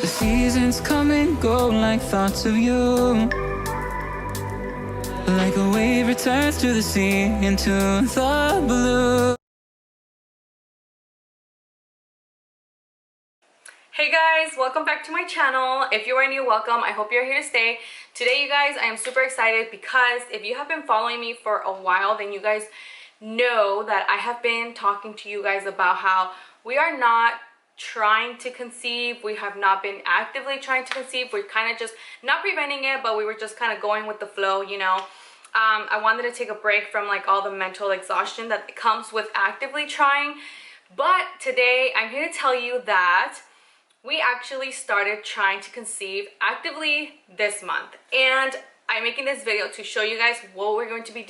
The seasons come and go like thoughts of you. Like a wave returns to the sea, into the blue. Hey guys, welcome back to my channel. If you are new, welcome. I hope you're here to stay. Today, you guys, I am super excited because if you have been following me for a while, then you guys know that I have been talking to you guys about how we are not trying to conceive. We have not been actively trying to conceive. We're kind of just not preventing it, but we were just kind of going with the flow, you know. I wanted to take a break from like all the mental exhaustion that comes with actively trying. But today, I'm here to tell you that we actually started trying to conceive actively this month, and I'm making this video to show you guys what we're going to be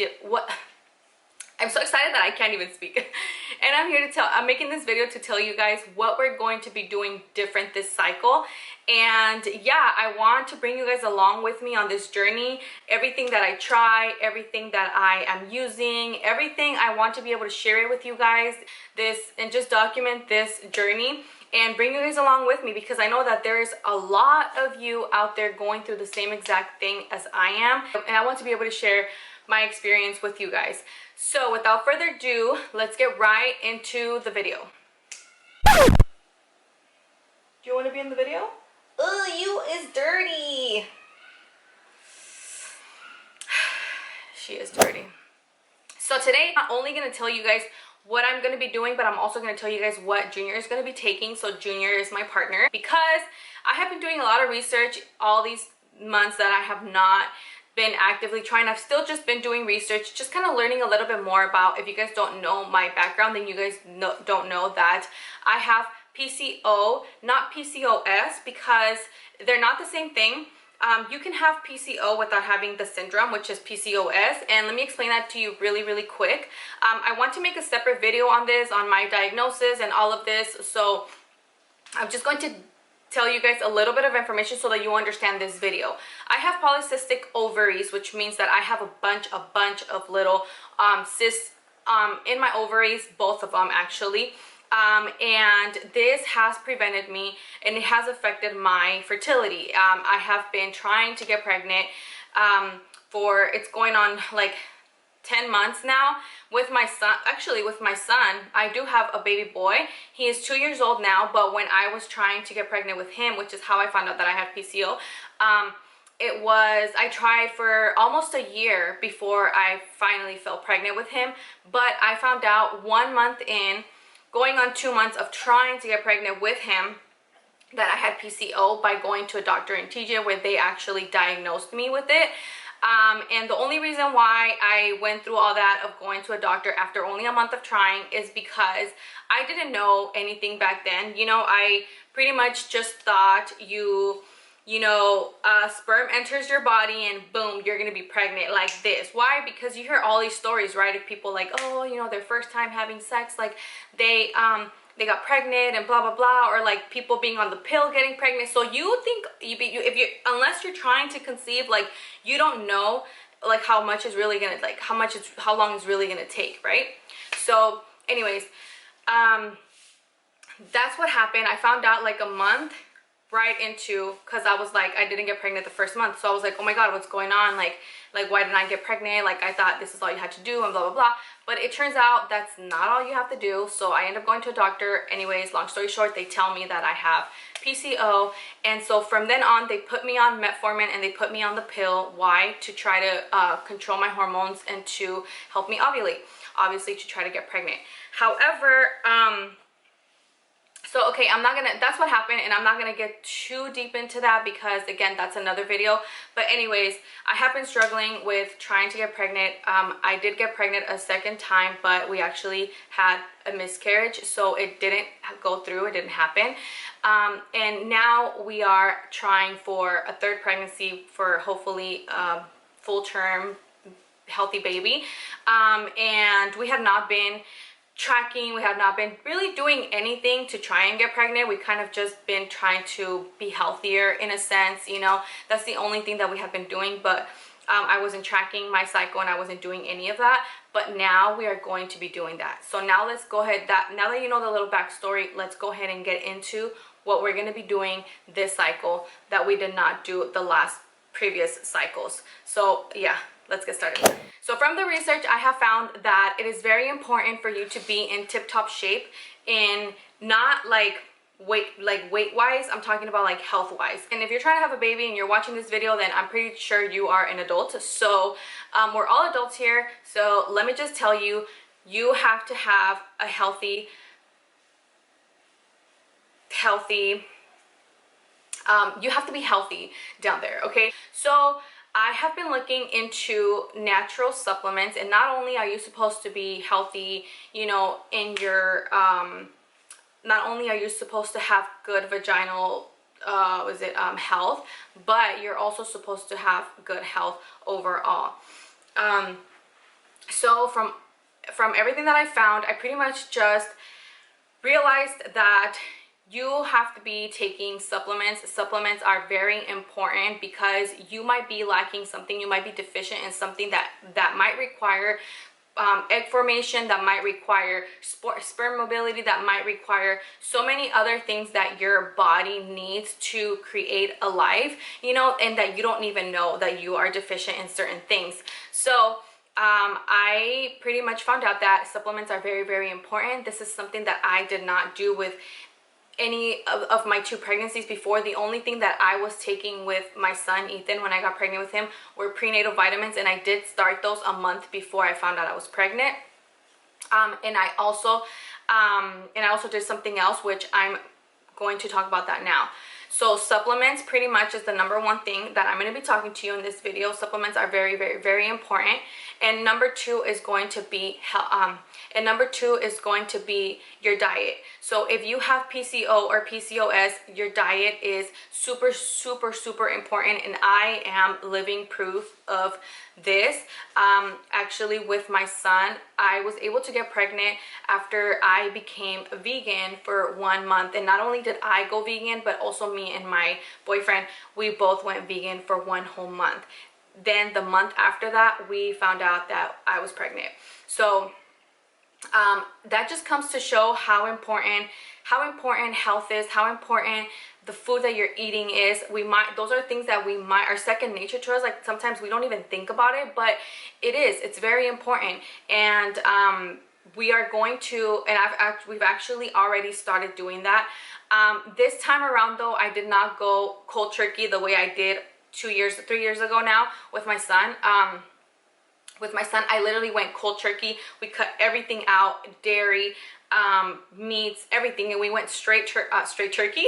I'm so excited that I can't even speak. And I'm making this video to tell you guys what we're going to be doing different this cycle. And yeah, I want to bring you guys along with me on this journey. Everything that I try, everything that I am using, everything, I want to be able to share it with you guys, and just document this journey and bring you guys along with me, because I know that there's a lot of you out there going through the same exact thing as I am, and I want to be able to share my experience with you guys. So without further ado, let's get right into the video. Do you want to be in the video? Ugh, you is dirty. She is dirty. So today, I'm not only going to tell you guys what I'm going to be doing, but I'm also going to tell you guys what Junior is going to be taking. So Junior is my partner, because I have been doing a lot of research all these months that I have not been actively trying. I've still just been doing research, just kind of learning a little bit more about, if you guys don't know my background, then you guys don't know that I have PCO, not PCOS, because they're not the same thing. You can have PCO without having the syndrome, which is PCOS, and let me explain that to you really quick. I want to make a separate video on this, on my diagnosis and all of this, so I'm just going to tell you guys a little bit of information so that you understand this video. I have polycystic ovaries, which means that I have a bunch of little cysts in my ovaries, both of them actually. And this has prevented me, and it has affected my fertility. I have been trying to get pregnant it's going on like 10 months now with my son. Actually, with my son, I do have a baby boy. He is 2 years old now, but when I was trying to get pregnant with him, which is how I found out that I had PCO, I tried for almost a year before I finally fell pregnant with him. But I found out 1 month in, going on 2 months of trying to get pregnant with him, that I had PCO by going to a doctor in TJ, where they actually diagnosed me with it. And the only reason why I went through all that of going to a doctor after only a month of trying is because I didn't know anything back then. You know, I pretty much just thought sperm enters your body and boom, you're gonna be pregnant like this. Why? Because you hear all these stories, right, of people like, oh, you know, their first time having sex, like they got pregnant and blah blah, or like people being on the pill getting pregnant. So you think unless you're trying to conceive, like, you don't know like how long it's really gonna take, right? So anyways, that's what happened. I found out like a month right into, because I was like, I didn't get pregnant the first month, so I was like, oh my god, what's going on? Like why didn't I get pregnant? Like, I thought this is all you had to do and blah blah blah. But it turns out that's not all you have to do. So I end up going to a doctor. Anyways, long story short, they tell me that I have PCO, and so from then on, they put me on metformin and they put me on the pill. Why? To try to control my hormones and to help me ovulate, obviously to try to get pregnant. However, so okay, that's what happened, and I'm not gonna get too deep into that because, again, that's another video. But anyways, I have been struggling with trying to get pregnant. I did get pregnant a second time, but we actually had a miscarriage, so it didn't go through, it didn't happen. And now we are trying for a third pregnancy for hopefully full-term healthy baby. And we have not been tracking, we have not been really doing anything to try and get pregnant. We've kind of just been trying to be healthier in a sense, you know. That's the only thing that we have been doing. But I wasn't tracking my cycle and I wasn't doing any of that. But now we are going to be doing that. So now let's go ahead, now that you know the little backstory, let's go ahead and get into what we're going to be doing this cycle that we did not do the last previous cycles. So yeah, let's get started. So from the research, I have found that it is very important for you to be in tip-top shape, in not like weight wise, I'm talking about like health wise. And if you're trying to have a baby and you're watching this video, then I'm pretty sure you are an adult. So we're all adults here, so let me just tell you, you have to have a healthy you have to be healthy down there, okay? So I have been looking into natural supplements, and not only are you supposed to be healthy, you know, in your not only are you supposed to have good vaginal health, but you're also supposed to have good health overall. So from everything that I found, I pretty much just realized that you have to be taking supplements. Supplements are very important because you might be lacking something, you might be deficient in something that might require egg formation, that might require sperm mobility, that might require so many other things that your body needs to create a life, you know, and that you don't even know that you are deficient in certain things. So I pretty much found out that supplements are very, very important. This is something that I did not do with any of my 2 pregnancies before. The only thing that I was taking with my son Ethan when I got pregnant with him were prenatal vitamins, and I did start those a month before I found out I was pregnant. And I also did something else, which I'm going to talk about that now. So supplements pretty much is the #1 thing that I'm going to be talking to you in this video. Supplements are very, very, very important. And number 2 is going to be your diet. So if you have PCO or PCOS, your diet is super, super, super important, and I am living proof of this. Actually, with my son, I was able to get pregnant after I became vegan for 1 month. And not only did I go vegan, but also me and my boyfriend, we both went vegan for 1 whole month. Then the month after that, we found out that I was pregnant. So that just comes to show how important health is, how important the food that you're eating is. Those are things that are second nature to us. Like sometimes we don't even think about it, but it's very important. And we are going to, and we've actually already started doing that. This time around though, I did not go cold turkey the way I did 3 years ago now with my son. With my son, I literally went cold turkey. We cut everything out, dairy, meats, everything, and we went straight turkey.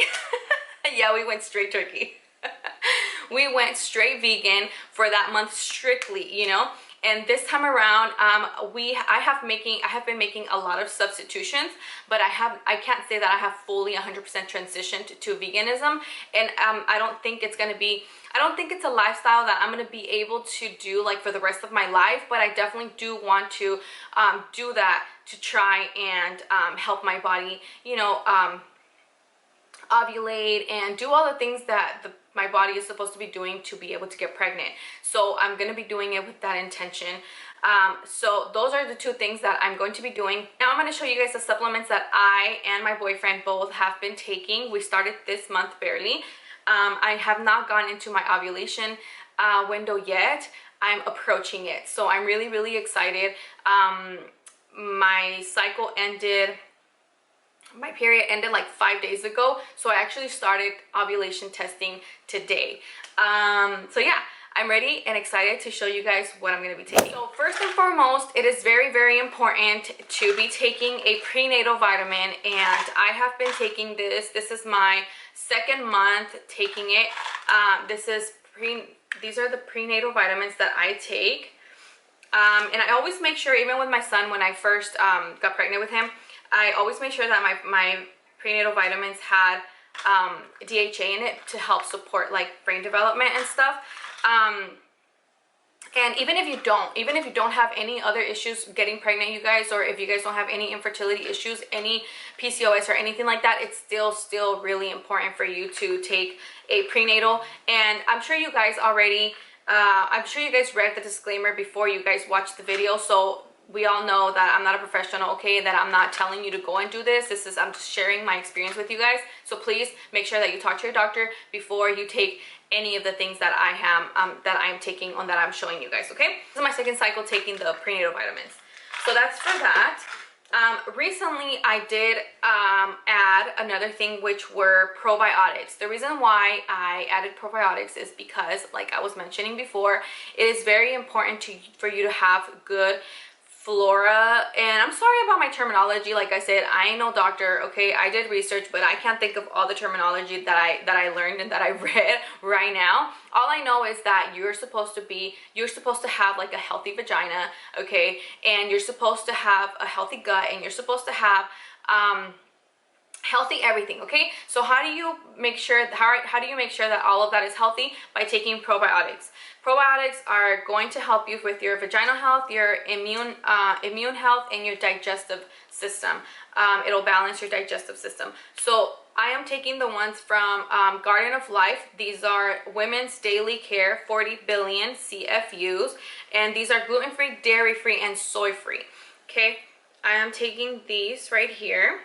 Yeah, we went straight turkey. We went straight vegan for that month strictly, you know. And this time around, I have been making a lot of substitutions, but I can't say that I have fully 100% transitioned to veganism. And I don't think it's a lifestyle that I'm going to be able to do like for the rest of my life, but I definitely do want to do that to try and help my body, you know, ovulate and do all the things that my body is supposed to be doing to be able to get pregnant. So I'm going to be doing it with that intention. So those are the 2 things that I'm going to be doing. Now I'm going to show you guys the supplements that I and my boyfriend both have been taking. We started this month barely. I have not gone into my ovulation window yet. I'm approaching it. So I'm really, really excited. My period ended like 5 days ago, so I actually started ovulation testing today. So yeah, I'm ready and excited to show you guys what I'm going to be taking. So first and foremost, it is very, very important to be taking a prenatal vitamin, and I have been taking this. This is my 2nd month taking it. These are the prenatal vitamins that I take. And I always make sure, even with my son, when I first got pregnant with him, I always make sure that my prenatal vitamins had DHA in it to help support like brain development and stuff. And even if you don't have any other issues getting pregnant, you guys, or if you guys don't have any infertility issues, any PCOS or anything like that, it's still really important for you to take a prenatal. And I'm sure you guys already I'm sure you guys read the disclaimer before you guys watched the video, so we all know that I'm not a professional, okay, that I'm not telling you to go and do this. I'm just sharing my experience with you guys. So please make sure that you talk to your doctor before you take any of the things that I'm taking on that I'm showing you guys, okay? This is my second cycle taking the prenatal vitamins. So that's for that. Recently I did add another thing, which were probiotics. The reason why I added probiotics is because, like I was mentioning before, it is very important for you to have good flora. And I'm sorry about my terminology. Like I said, I ain't no doctor, okay? I did research, but I can't think of all the terminology that I learned and that I read right now. All I know is that you're supposed to have like a healthy vagina, okay? And you're supposed to have a healthy gut, and you're supposed to have healthy everything, okay? So how do you make sure that all of that is healthy? By taking probiotics. Probiotics are going to help you with your vaginal health, your immune health, and your digestive system. It'll balance your digestive system. So I am taking the ones from Garden of Life. These are Women's Daily Care 40 billion CFUs, and these are gluten-free, dairy-free, and soy-free, okay? I am taking these right here.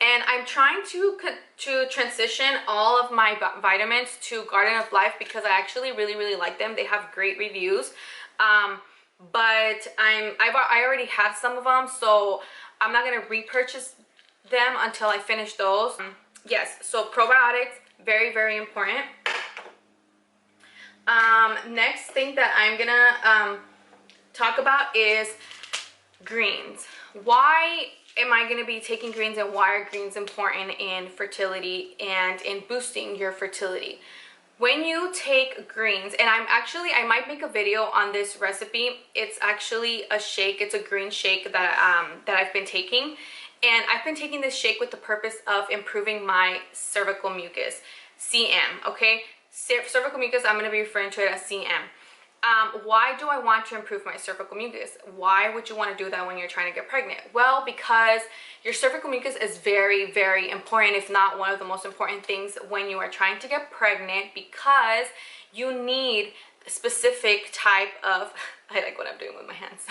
And I'm trying to transition all of my vitamins to Garden of Life because I actually really like them. They have great reviews. But I already had some of them, so I'm not going to repurchase them until I finish those. Yes, so probiotics, very important. Next thing that I'm going to talk about is greens. Why am I going to be taking greens, and why are greens important in fertility and in boosting your fertility? When you take greens, and I might make a video on this recipe. It's actually a shake. It's a green shake that I've been taking, and I've been taking this shake with the purpose of improving my cervical mucus, CM, okay? Cervical mucus, I'm going to be referring to it as CM. Why do I want to improve my cervical mucus? Why would you want to do that when you're trying to get pregnant? Well, because your cervical mucus is very important, if not one of the most important things when you are trying to get pregnant, because you need a specific type of, I like what I'm doing with my hands.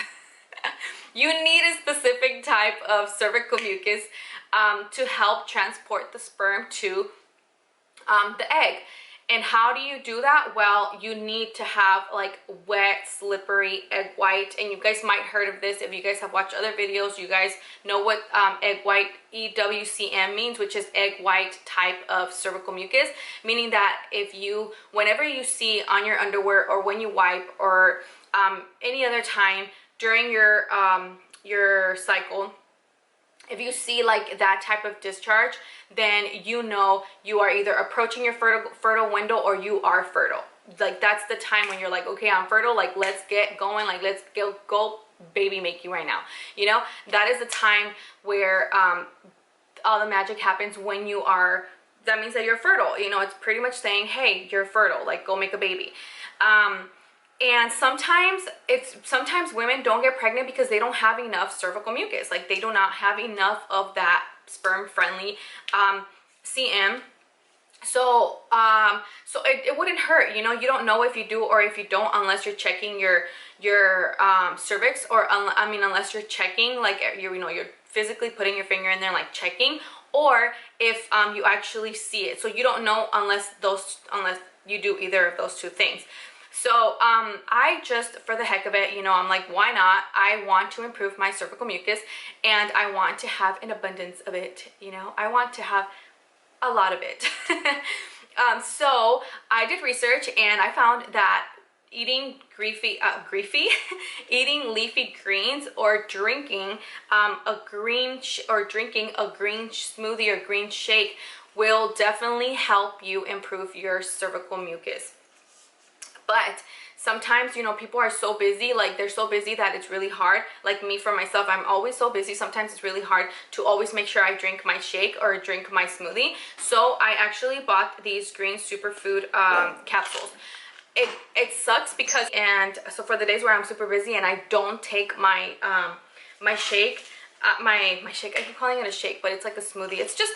You need a specific type of cervical mucus to help transport the sperm to the egg. And how do you do that? Well, you need to have like wet, slippery egg white. And you guys might heard of this. If you guys have watched other videos, you guys know what egg white, EWCM, means, which is egg white type of cervical mucus. Meaning that whenever you see on your underwear, or when you wipe, or any other time during your cycle, if you see like that type of discharge, then you know you are either approaching your fertile window, or you are fertile. Like that's the time when you're like, okay, I'm fertile, like let's get going, like let's go baby make you right now. You know, that is the time where all the magic happens. When you are, that means that you're fertile. You know, it's pretty much saying, hey, you're fertile, like go make a baby. And sometimes women don't get pregnant because they don't have enough cervical mucus. Like they do not have enough of that sperm friendly CM. So it wouldn't hurt, you know. You don't know if you do or if you don't unless you're checking your cervix, or unless you're checking, like you're physically putting your finger in there, like checking, or if you actually see it. So you don't know unless you do either of those two things. So I just, for the heck of it, you know, I'm like, why not? I want to improve my cervical mucus, and I want to have an abundance of it, you know. I want to have a lot of it. So I did research, and I found that eating eating leafy greens, or drinking a green smoothie or green shake will definitely help you improve your cervical mucus. But sometimes, you know, people are so busy, like they're so busy that it's really hard. Like me, for myself, I'm always so busy. Sometimes it's really hard to always make sure I drink my shake or drink my smoothie. So I actually bought these green superfood capsules. It sucks because, and so for the days where I'm super busy and I don't take my my shake, my shake, I keep calling it a shake, but it's like a smoothie. It's just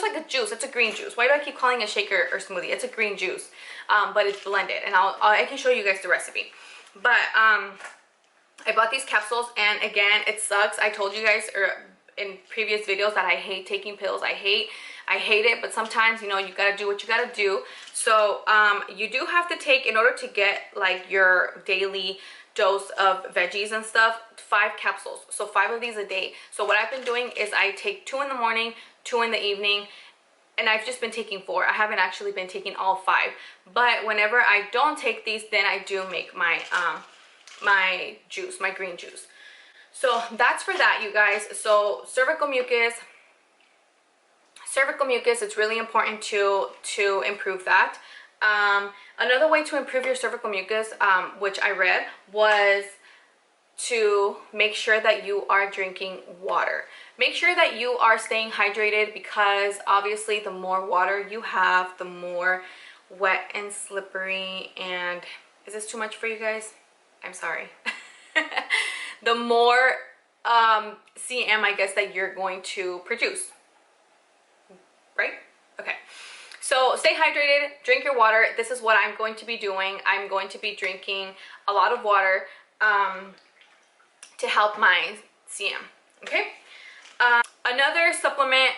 like a juice. It's a green juice. Why do I keep calling it a shake or smoothie? It's a green juice, but it's blended, and I can show you guys the recipe. But I bought these capsules, and again, it sucks. I told you guys in previous videos that I hate taking pills. I hate it, but sometimes, you know, you gotta do what you gotta do. So you do have to take, in order to get like your daily dose of veggies and stuff, 5 capsules. So 5 of these a day. So what I've been doing is I take 2 in the morning, 2 in the evening, and I've just been taking 4. I haven't actually been taking all 5. But whenever I don't take these, then I do make my my juice, my green juice. So that's for that, you guys. So cervical mucus, it's really important to improve that. Another way to improve your cervical mucus, which I read, was to make sure that you are drinking water. Make sure that you are staying hydrated, because obviously the more water you have, the more wet and slippery, and is this too much for you guys? I'm sorry. The more CM, I guess, that you're going to produce, right? Okay. So stay hydrated, drink your water. This is what I'm going to be doing. I'm going to be drinking a lot of water to help my CM. Okay. Another supplement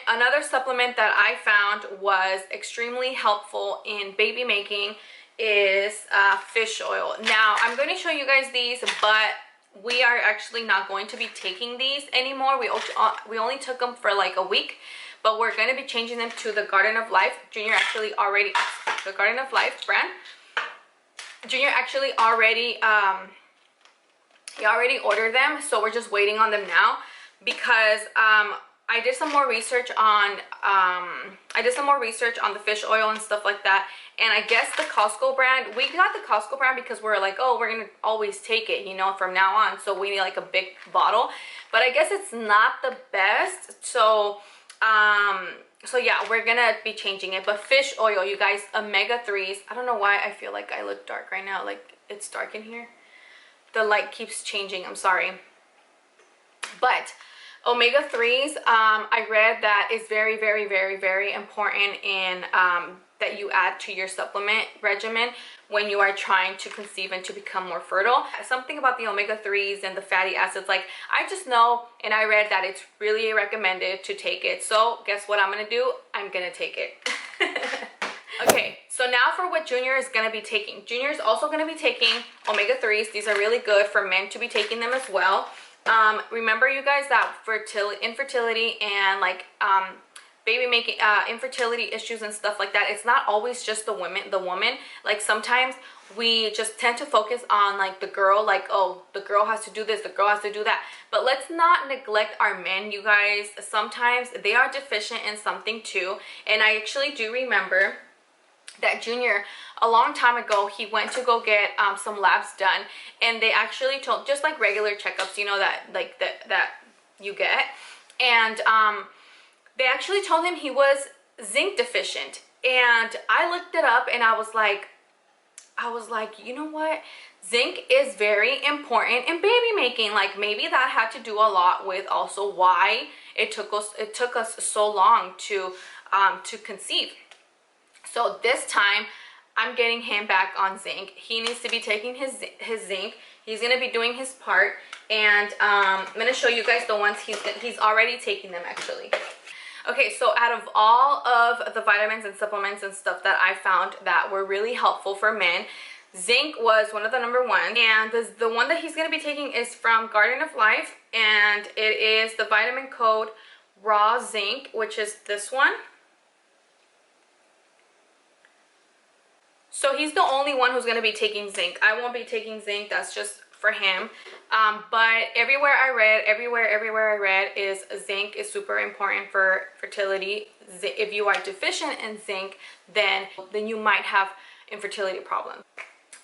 that I found was extremely helpful in baby making is fish oil. Now I'm going to show you guys these, but we are actually not going to be taking these anymore. We only took them for like a week, but we're going to be changing them to the Garden of Life. Junior actually already, the Garden of Life brand. Junior actually already he already ordered them, so we're just waiting on them now, because I did some more research on the fish oil and stuff like that, and I guess the Costco brand, we got the Costco brand because we're like, oh, we're gonna always take it, you know, from now on, so we need like a big bottle, but I guess it's not the best. So so yeah, we're gonna be changing it. But fish oil, you guys, omega-3s. I don't know why I feel like I look dark right now, like it's dark in here. The light keeps changing, I'm sorry. But omega-3s, I read that is very, very, very, very important in that you add to your supplement regimen when you are trying to conceive and to become more fertile. Something about the omega-3s and the fatty acids, like I just know, and I read that it's really recommended to take it. So guess what I'm gonna do? I'm gonna take it. Okay, so now for what Junior is going to be taking. Junior is also going to be taking omega-3s. These are really good for men to be taking them as well. Remember, you guys, that infertility and like baby making, infertility issues and stuff like that, it's not always just the woman. Like sometimes we just tend to focus on like the girl, like, oh, the girl has to do this, the girl has to do that. But let's not neglect our men, you guys. Sometimes they are deficient in something too. And I actually do remember that Junior, a long time ago, he went to go get some labs done, and they actually told, just like regular checkups, you know, that like that you get, and they actually told him he was zinc deficient. And I looked it up, and I was like, you know what, zinc is very important in baby making. Like maybe that had to do a lot with also why it took us so long to conceive. So this time, I'm getting him back on zinc. He needs to be taking his zinc. He's going to be doing his part. And I'm going to show you guys the ones he's already taking them, actually. Okay, so out of all of the vitamins and supplements and stuff that I found that were really helpful for men, zinc was one of the number one. And the one that he's going to be taking is from Garden of Life. And it is the vitamin code Raw Zinc, which is this one. So he's the only one who's going to be taking zinc. I won't be taking zinc. That's just for him. But everywhere I read is zinc is super important for fertility. If you are deficient in zinc, then you might have infertility problems.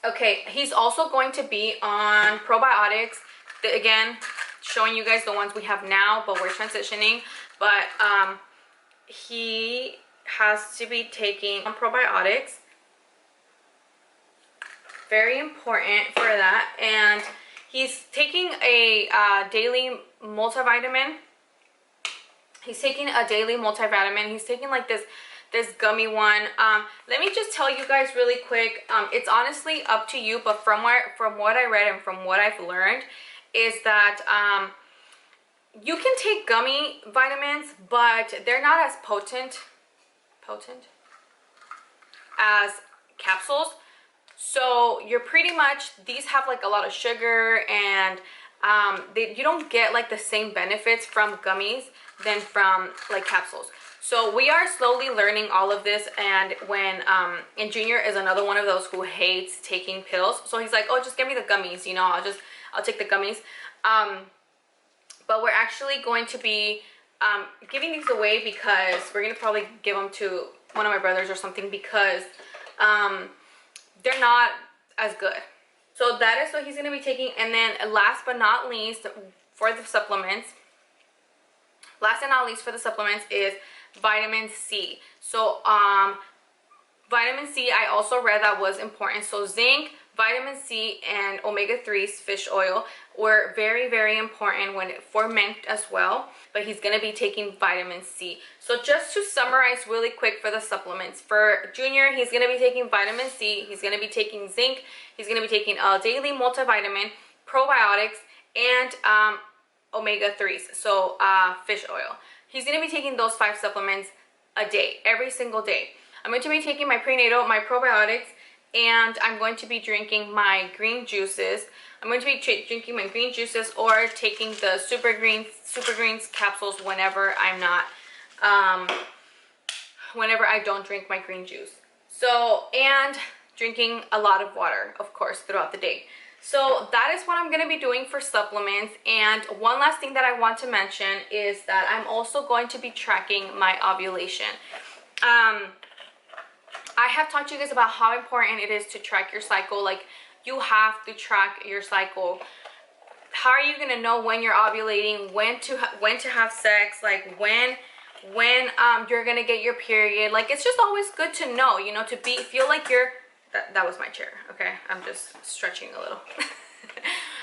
Okay, he's also going to be on probiotics. Again, showing you guys the ones we have now, but we're transitioning. But he has to be taking probiotics. Very important for that. And he's taking a daily multivitamin. He's taking like this gummy one. Let me just tell you guys really quick, it's honestly up to you, but from what I read and from what I've learned, is that you can take gummy vitamins, but they're not as potent as capsules. So you're pretty much, these have like a lot of sugar, and you don't get like the same benefits from gummies than from like capsules. So we are slowly learning all of this, and and Junior is another one of those who hates taking pills. So he's like, oh, just give me the gummies, you know, I'll take the gummies. But we're actually going to be giving these away, because we're gonna probably give them to one of my brothers or something, because they're not as good. So that is what he's gonna be taking. And then last but not least for the supplements, is vitamin C. So vitamin C, I also read that was important. So zinc, vitamin C, and omega-3s fish oil were very, very important for men as well. But he's going to be taking vitamin C. So just to summarize really quick for the supplements. For Junior, he's going to be taking vitamin C. He's going to be taking zinc. He's going to be taking a daily multivitamin, probiotics, and omega-3s. So fish oil. He's going to be taking those 5 supplements a day, every single day. I'm going to be taking my prenatal, my probiotics, and I'm going to be drinking my green juices. I'm going to be drinking my green juices, or taking the super greens capsules whenever I'm not, whenever I don't drink my green juice. So, and drinking a lot of water, of course, throughout the day. So that is what I'm going to be doing for supplements. And one last thing that I want to mention is that I'm also going to be tracking my ovulation. I have talked to you guys about how important it is to track your cycle. Like, you have to track your cycle. How are you going to know when you're ovulating, when to have sex, like when you're going to get your period? Like, it's just always good to know, you know, to feel like you're, that was my chair, okay? I'm just stretching a little.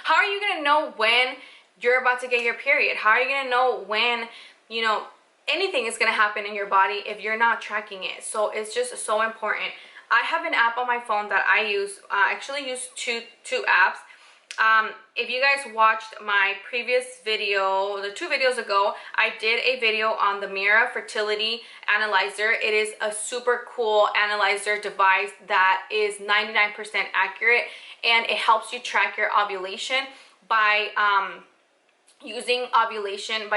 How are you going to know when you're about to get your period? How are you going to know when, you know, anything is going to happen in your body if you're not tracking it? So it's just so important. I have an app on my phone that I use. I actually use two apps. If you guys watched my previous video, the 2 videos ago, I did a video on the Mira fertility analyzer. It is a super cool analyzer device that is 99% accurate, and it helps you track your ovulation by using ovulation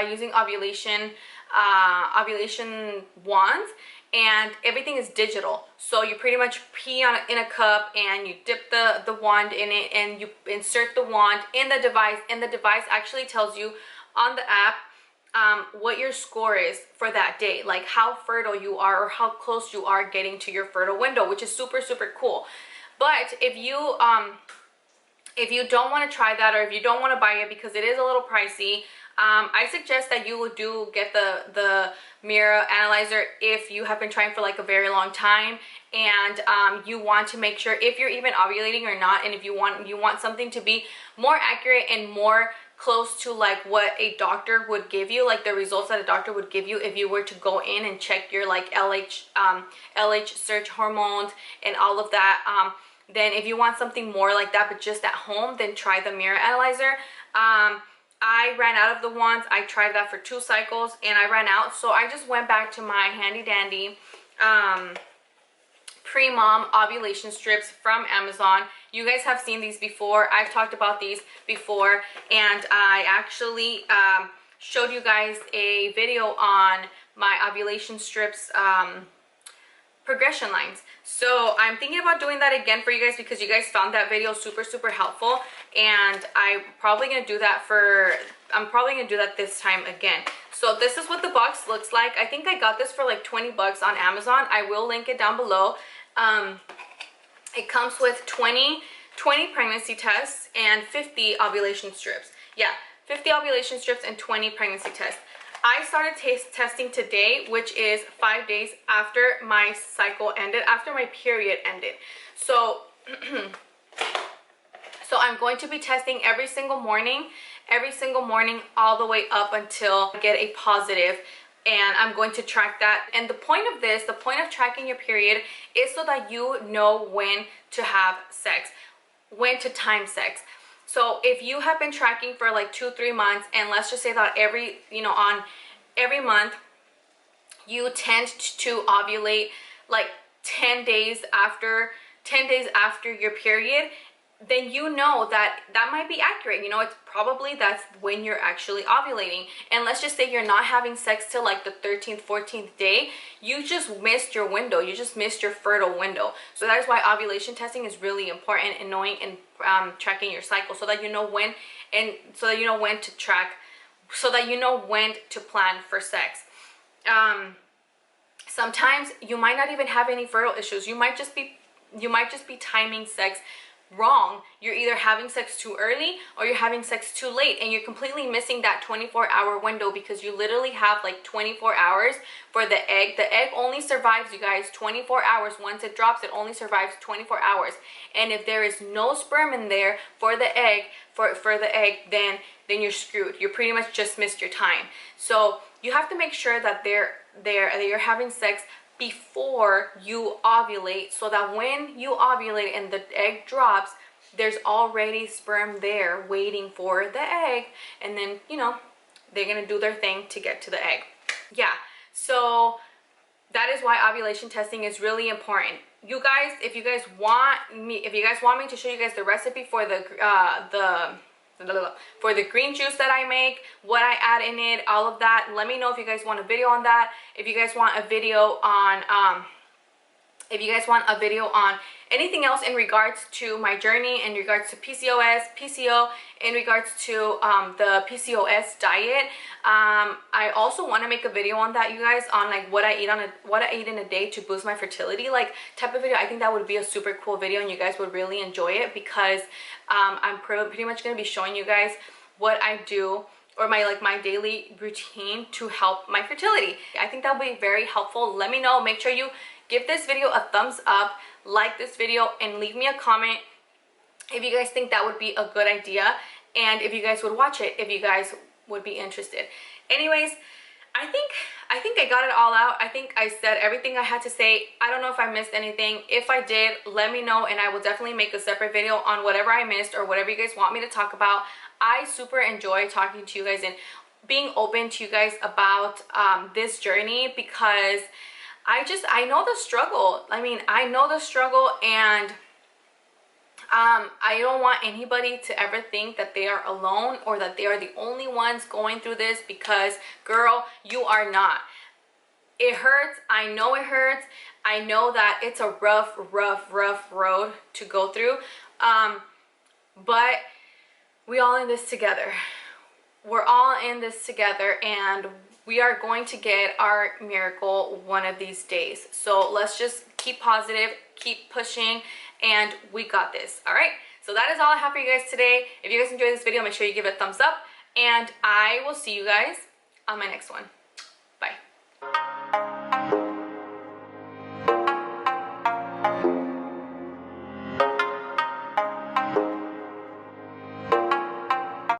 wands, and everything is digital. So you pretty much pee in a cup, and you dip the wand in it, and you insert the wand in the device, and the device actually tells you on the app what your score is for that day, like how fertile you are, or how close you are getting to your fertile window, which is super, super cool. But if you don't want to try that, or if you don't want to buy it because it is a little pricey, I suggest that you do get the Mira analyzer if you have been trying for like a very long time, and you want to make sure if you're even ovulating or not, and if you want something to be more accurate and more close to like what a doctor would give you, like the results that a doctor would give you if you were to go in and check your like LH search hormones and all of that. Then if you want something more like that but just at home, then try the Mira analyzer. I ran out of the wands. I tried that for 2 cycles and I ran out, so I just went back to my handy dandy pre-mom ovulation strips from Amazon. You guys have seen these before. I've talked about these before, and I actually showed you guys a video on my ovulation strips progression lines. So I'm thinking about doing that again for you guys, because you guys found that video super, super helpful, and I'm probably gonna do that this time again. So this is what the box looks like. I think I got this for like 20 bucks on Amazon. I will link it down below. It comes with 20 pregnancy tests and 50 ovulation strips. Yeah, 50 ovulation strips and 20 pregnancy tests. I started testing today, which is 5 days after my cycle ended, after my period ended. So so I'm going to be testing every single morning all the way up until I get a positive, and I'm going to track that. And the point of this, the point of tracking your period, is so that you know when to have sex, when to time sex. So if you have been tracking for like 2-3 months, and let's just say that on every month you tend to ovulate like 10 days after your period, then you know that might be accurate. You know, it's probably that's when you're actually ovulating. And let's just say you're not having sex till like the 13th, 14th day. You just missed your window. You just missed your fertile window. So that is why ovulation testing is really important in knowing and tracking your cycle, so that you know when, and so that you know when to track, so that you know when to plan for sex. Sometimes you might not even have any fertile issues. You might just be timing sex wrong. You're either having sex too early or you're having sex too late, and you're completely missing that 24-hour window, because you literally have like 24 hours for the egg. The egg only survives, you guys, 24 hours. Once it drops, it only survives 24 hours. And if there is no sperm in there for the egg, then you're screwed. You pretty much just missed your time. So you have to make sure that you're having sex before you ovulate, so that when you ovulate and the egg drops, there's already sperm there waiting for the egg, and then they're gonna do their thing to get to the egg. Yeah, so that is why ovulation testing is really important. You guys, if you guys want me to show you guys the recipe for the green juice that I make, what I add in it, all of that, let me know if you guys want a video on that. If you guys want a video on anything else in regards to my journey, in regards to PCOS, PCO, in regards to the PCOS diet, I also want to make a video on that, you guys, on like what I eat in a day to boost my fertility, like type of video. I think that would be a super cool video, and you guys would really enjoy it, because I'm pretty much going to be showing you guys what I do, or my daily routine to help my fertility. I think that'll be very helpful. Let me know. Make sure you give this video a thumbs up, like this video, and leave me a comment if you guys think that would be a good idea, and if you guys would watch it, if you guys would be interested. Anyways, I think I got it all out. I think I said everything I had to say. I don't know if I missed anything. If I did, let me know, and I will definitely make a separate video on whatever I missed or whatever you guys want me to talk about. I super enjoy talking to you guys and being open to you guys about this journey, because I know the struggle. I mean, I know the struggle, and I don't want anybody to ever think that they are alone or that they are the only ones going through this, because girl, you are not. It hurts. I know it hurts. I know that it's a rough road to go through, but we all in this together. We're all in this together, and we are going to get our miracle one of these days. So let's just keep positive, keep pushing, and we got this. All right, so that is all I have for you guys today. If you guys enjoyed this video, make sure you give it a thumbs up, and I will see you guys on my next one. Bye.